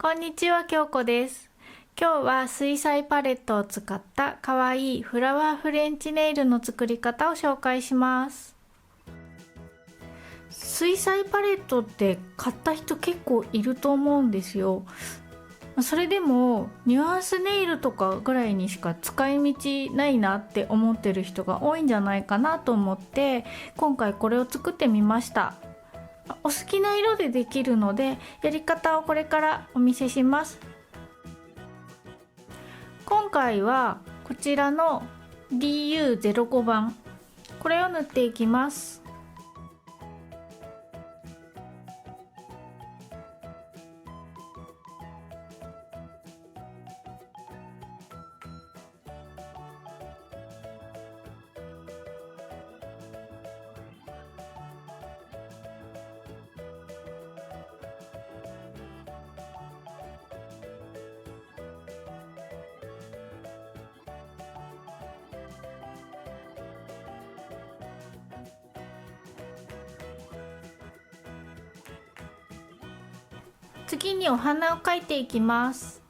こんにちは、京子です。今日は水彩パレットを使ったかわいいフラワーフレンチネイルの作り方を紹介します。水彩パレットって買った人結構いると思うんですよ。それでもニュアンスネイルとかぐらいにしか使い道ないなって思ってる人が多いんじゃないかなと思って今回これを作ってみました。お好きな色でできるのでやり方をこれからお見せします。今回はこちらの DU05 番これを塗っていきます。次にお花を描いていきます。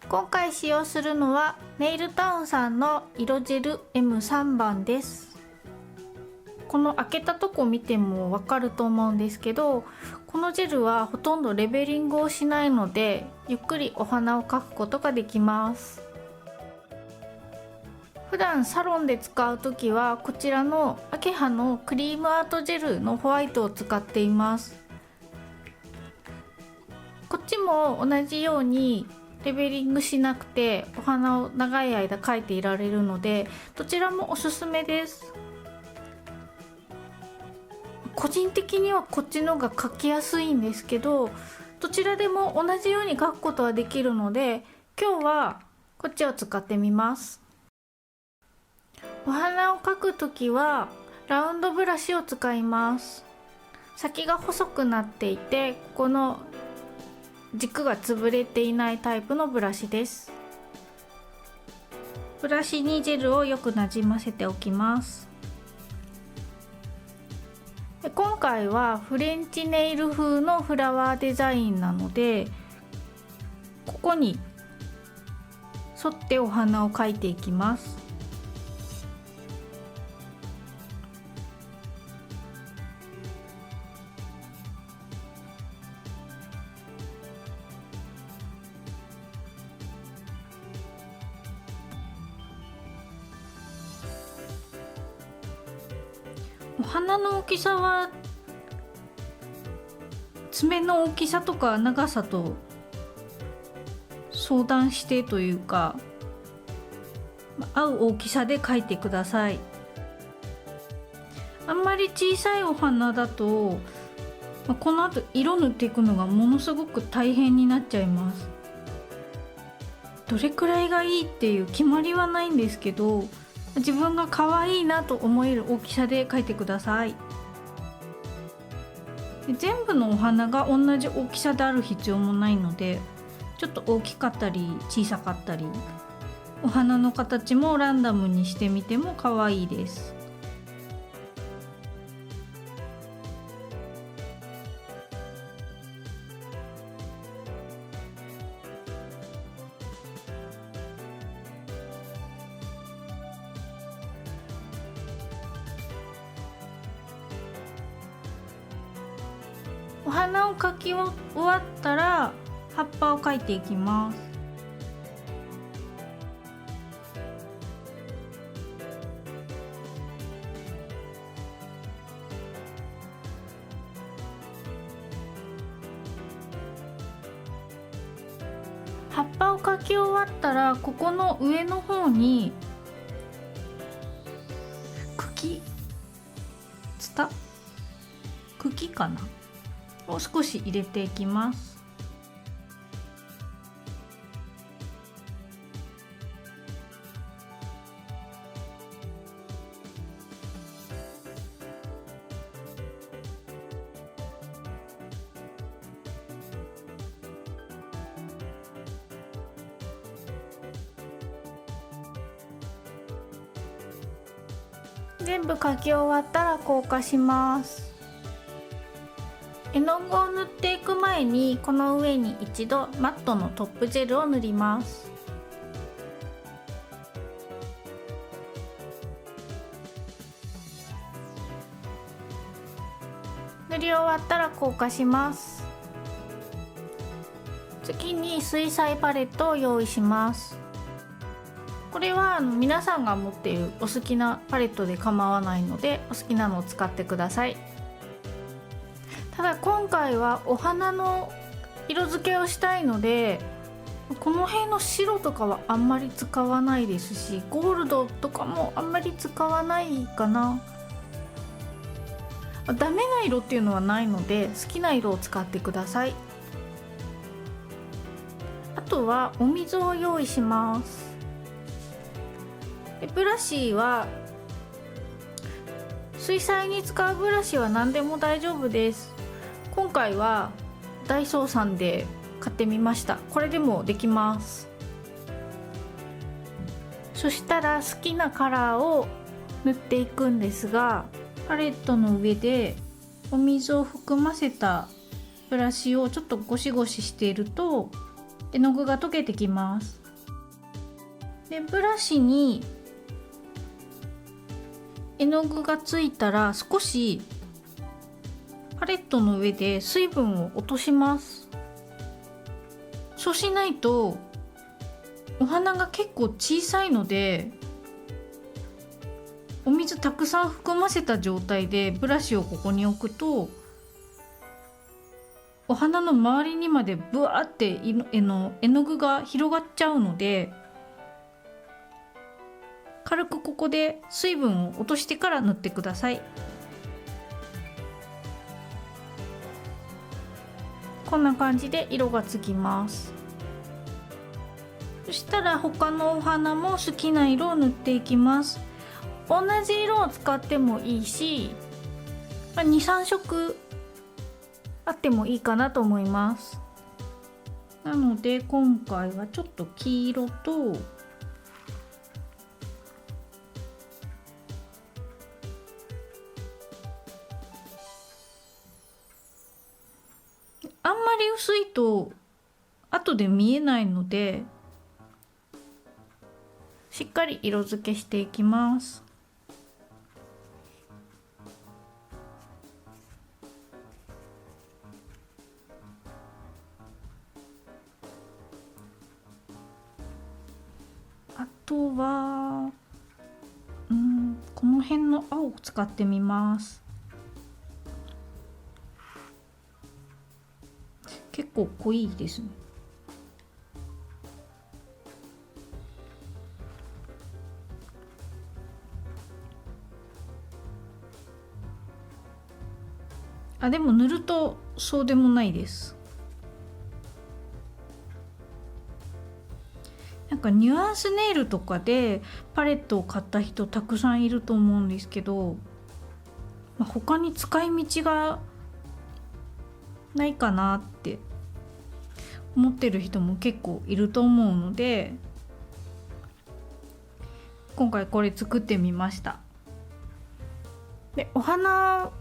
今回使用するのはネイルタウンさんの色ジェル M3 番です。この開けたとこ見てもわかると思うんですけど、このジェルはほとんどレベリングをしないのでゆっくりお花を描くことができます。普段サロンで使う時はこちらのアケハのクリームアートジェルのホワイトを使っています。こっちも同じようにレベリングしなくてお花を長い間描いていられるのでどちらもおすすめです。個人的にはこっちのが描きやすいんですけどどちらでも同じように描くことはできるので今日はこっちを使ってみます。お花を描くときはラウンドブラシを使います。先が細くなっていてここの軸が潰れていないタイプのブラシです。ブラシにジェルをよくなじませておきます。今回はフレンチネイル風のフラワーデザインなのでここに沿ってお花を描いていきます。お花の大きさは爪の大きさとか長さと相談してというか合う大きさで描いてください。あんまり小さいお花だとこの後色塗っていくのがものすごく大変になっちゃいます。どれくらいがいいっていう決まりはないんですけど自分が可愛いなと思える大きさで描いてください。全部のお花が同じ大きさである必要もないのでちょっと大きかったり小さかったりお花の形もランダムにしてみても可愛いです。お花を描き終わったら葉っぱを描いていきます。葉っぱを描き終わったらここの上の方に茎かなを少し入れていきます。全部描き終わったら硬化します。絵の具を塗っていく前にこの上に一度マットのトップジェルを塗ります。塗り終わったら硬化します。次に水彩パレットを用意します。これは皆さんが持っているお好きなパレットで構わないので、お好きなのを使ってください。ただ今回はお花の色付けをしたいので、この辺の白とかはあんまり使わないですし、ゴールドとかもあんまり使わないかな。ダメな色っていうのはないので、好きな色を使ってください。あとはお水を用意します。ブラシは水彩に使うブラシは何でも大丈夫です。今回はダイソーさんで買ってみました。これでもできます。そしたら好きなカラーを塗っていくんですが、パレットの上でお水を含ませたブラシをちょっとゴシゴシしていると絵の具が溶けてきます。でブラシに絵の具がついたら少しパレットの上で水分を落とします。そうしないとお花が結構小さいので、お水たくさん含ませた状態でブラシをここに置くと、お花の周りにまでブワーって絵の具が広がっちゃうので、軽くここで水分を落としてから塗ってください。こんな感じで色がつきます。そしたら他のお花も好きな色を塗っていきます。同じ色を使ってもいいし、2、3色あってもいいかなと思います。なので今回はちょっと黄色とあんまり薄いと後で見えないので、しっかり色付けしていきます。あとはこの辺の青を使ってみます。結構濃いですね。でも塗るとそうでもないです。なんかニュアンスネイルとかでパレットを買った人たくさんいると思うんですけど、他に使い道がないかなって思ってる人も結構いると思うので、今回これ作ってみました。でお花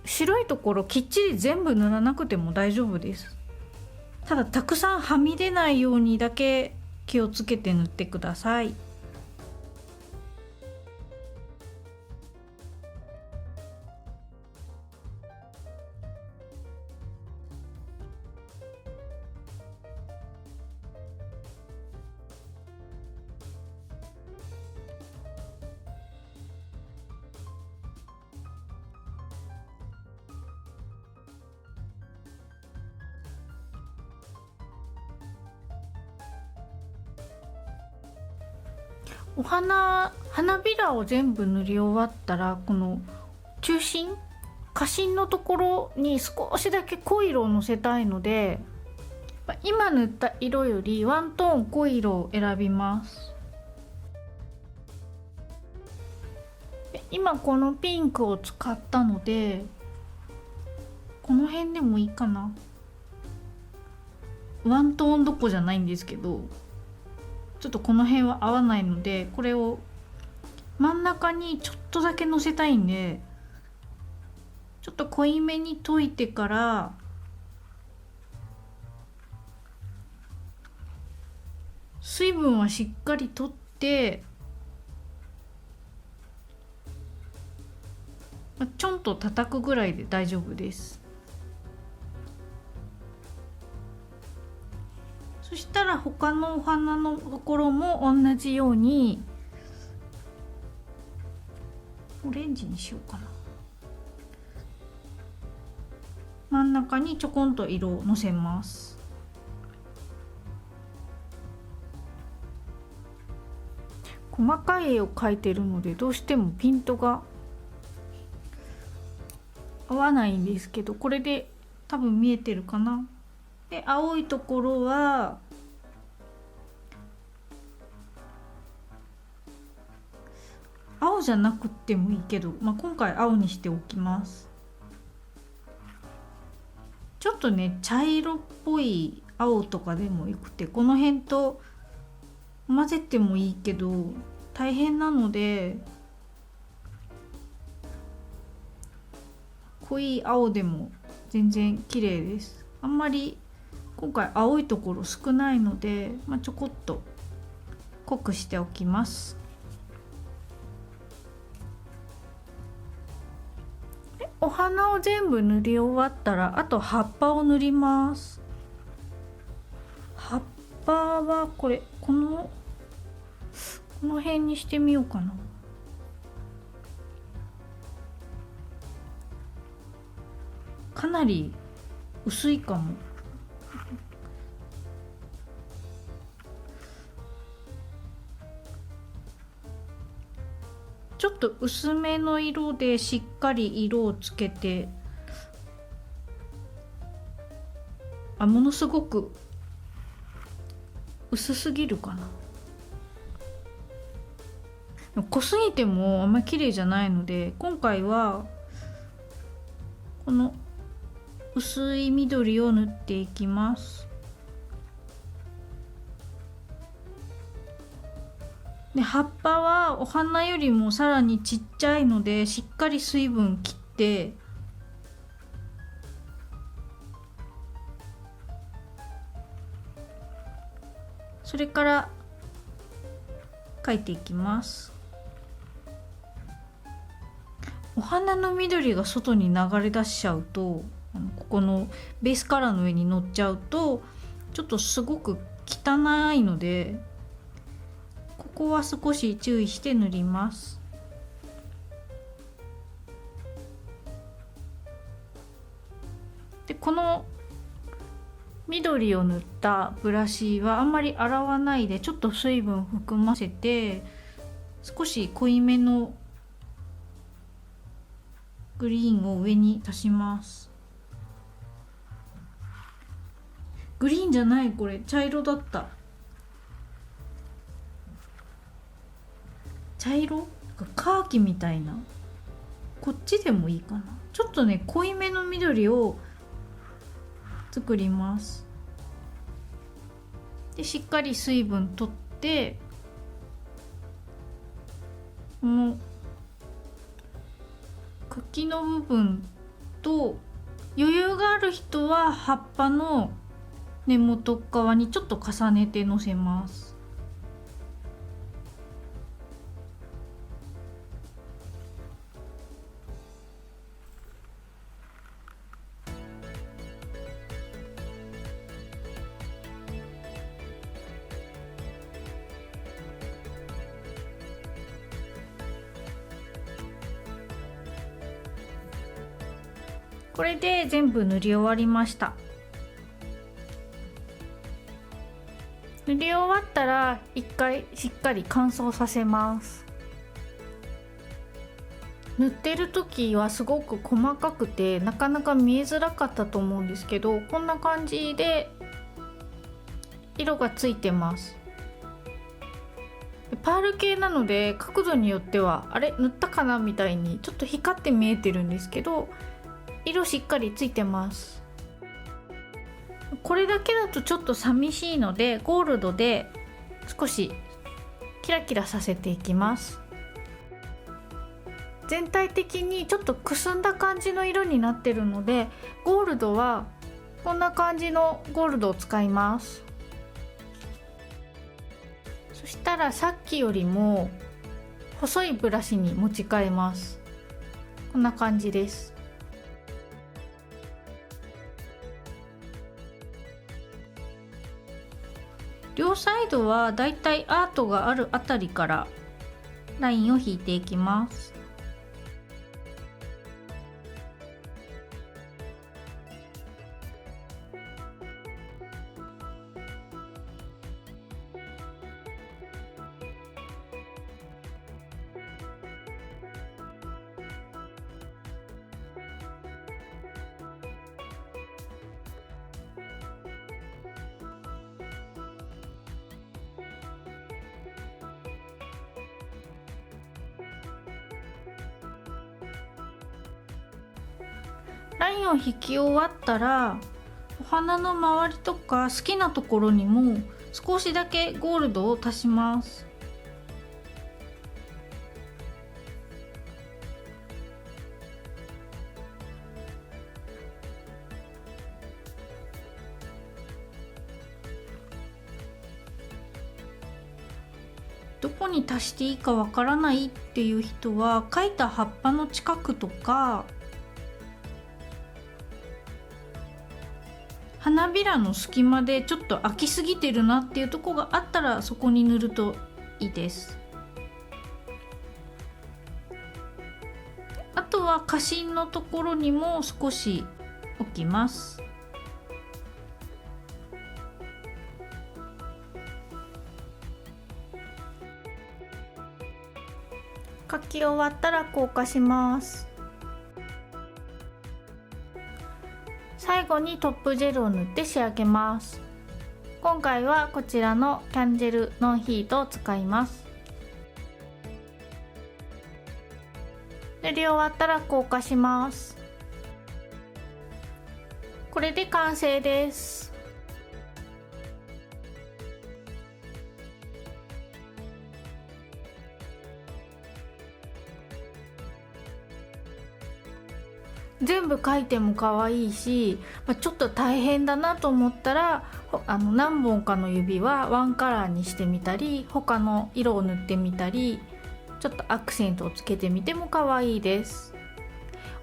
白いところきっちり全部塗らなくても大丈夫です。ただたくさんはみ出ないようにだけ気をつけて塗ってください。花びらを全部塗り終わったら、この中心花芯のところに少しだけ濃い色をのせたいので、今塗った色よりワントーン濃い色を選びます。今このピンクを使ったので、この辺でもいいかな。ワントーンどこじゃないんですけど、ちょっとこの辺は合わないので、これを真ん中にちょっとだけのせたいんで、ちょっと濃いめに溶いてから水分はしっかりとってちょんと叩くぐらいで大丈夫です。そしたら他のお花のところも同じようにオレンジにしようかな。真ん中にちょこんと色をのせます。細かい絵を描いてるのでどうしてもピントが合わないんですけど、これで多分見えてるかな。で、青いところは青じゃなくてもいいけど、今回青にしておきます。ちょっとね茶色っぽい青とかでもよくて、この辺と混ぜてもいいけど大変なので濃い青でも全然綺麗です。あんまり今回青いところ少ないので、ちょこっと濃くしておきます。お花を全部塗り終わったらあと葉っぱを塗ります。葉っぱはこの辺にしてみようかな。かなり薄いかも。ちょっと薄めの色でしっかり色をつけて、ものすごく薄すぎるかな。濃すぎてもあんまり綺麗じゃないので、今回はこの薄い緑を塗っていきます。で、葉っぱはお花よりもさらにちっちゃいのでしっかり水分切ってそれから描いていきます。お花の緑が外に流れ出しちゃうと、ここのベースカラーの上に乗っちゃうとちょっとすごく汚いので、ここは少し注意して塗ります。で、この緑を塗ったブラシはあんまり洗わないでちょっと水分含ませて少し濃いめのグリーンを上に足します。グリーンじゃない、これ茶色だった。茶色カーキみたいな。こっちでもいいかな。ちょっとね濃いめの緑を作ります。で、しっかり水分取ってこの茎の部分と余裕がある人は葉っぱの根元側にちょっと重ねてのせます。これで全部塗り終わりました。塗り終わったら一回しっかり乾燥させます。塗ってる時はすごく細かくてなかなか見えづらかったと思うんですけど、こんな感じで色がついてます。パール系なので角度によってはあれ塗ったかなみたいにちょっと光って見えてるんですけど、色しっかりついてます。これだけだとちょっと寂しいのでゴールドで少しキラキラさせていきます。全体的にちょっとくすんだ感じの色になってるので、ゴールドはこんな感じのゴールドを使います。そしたらさっきよりも細いブラシに持ち替えます。こんな感じです。両サイドはだいたいアートがあるあたりからラインを引いていきます。ラインを引き終わったら、お花の周りとか好きなところにも少しだけゴールドを足します。どこに足していいかわからないっていう人は、描いた葉っぱの近くとか花びらの隙間でちょっと空きすぎてるなっていうところがあったら、そこに塗るといいです。あとは花芯のところにも少し置きます。描き終わったら硬化します。最後にトップジェルを塗って仕上げます。今回はこちらのキャンジェルノンヒートを使います。塗り終わったら硬化します。これで完成です。全部描いても可愛いし、ちょっと大変だなと思ったら何本かの指はワンカラーにしてみたり、他の色を塗ってみたり、ちょっとアクセントをつけてみても可愛いです。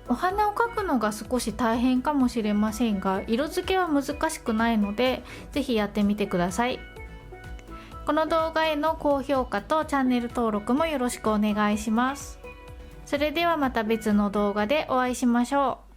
お花を描くのが少し大変かもしれませんが、色付けは難しくないので是非やってみてください。この動画への高評価とチャンネル登録もよろしくお願いします。それではまた別の動画でお会いしましょう。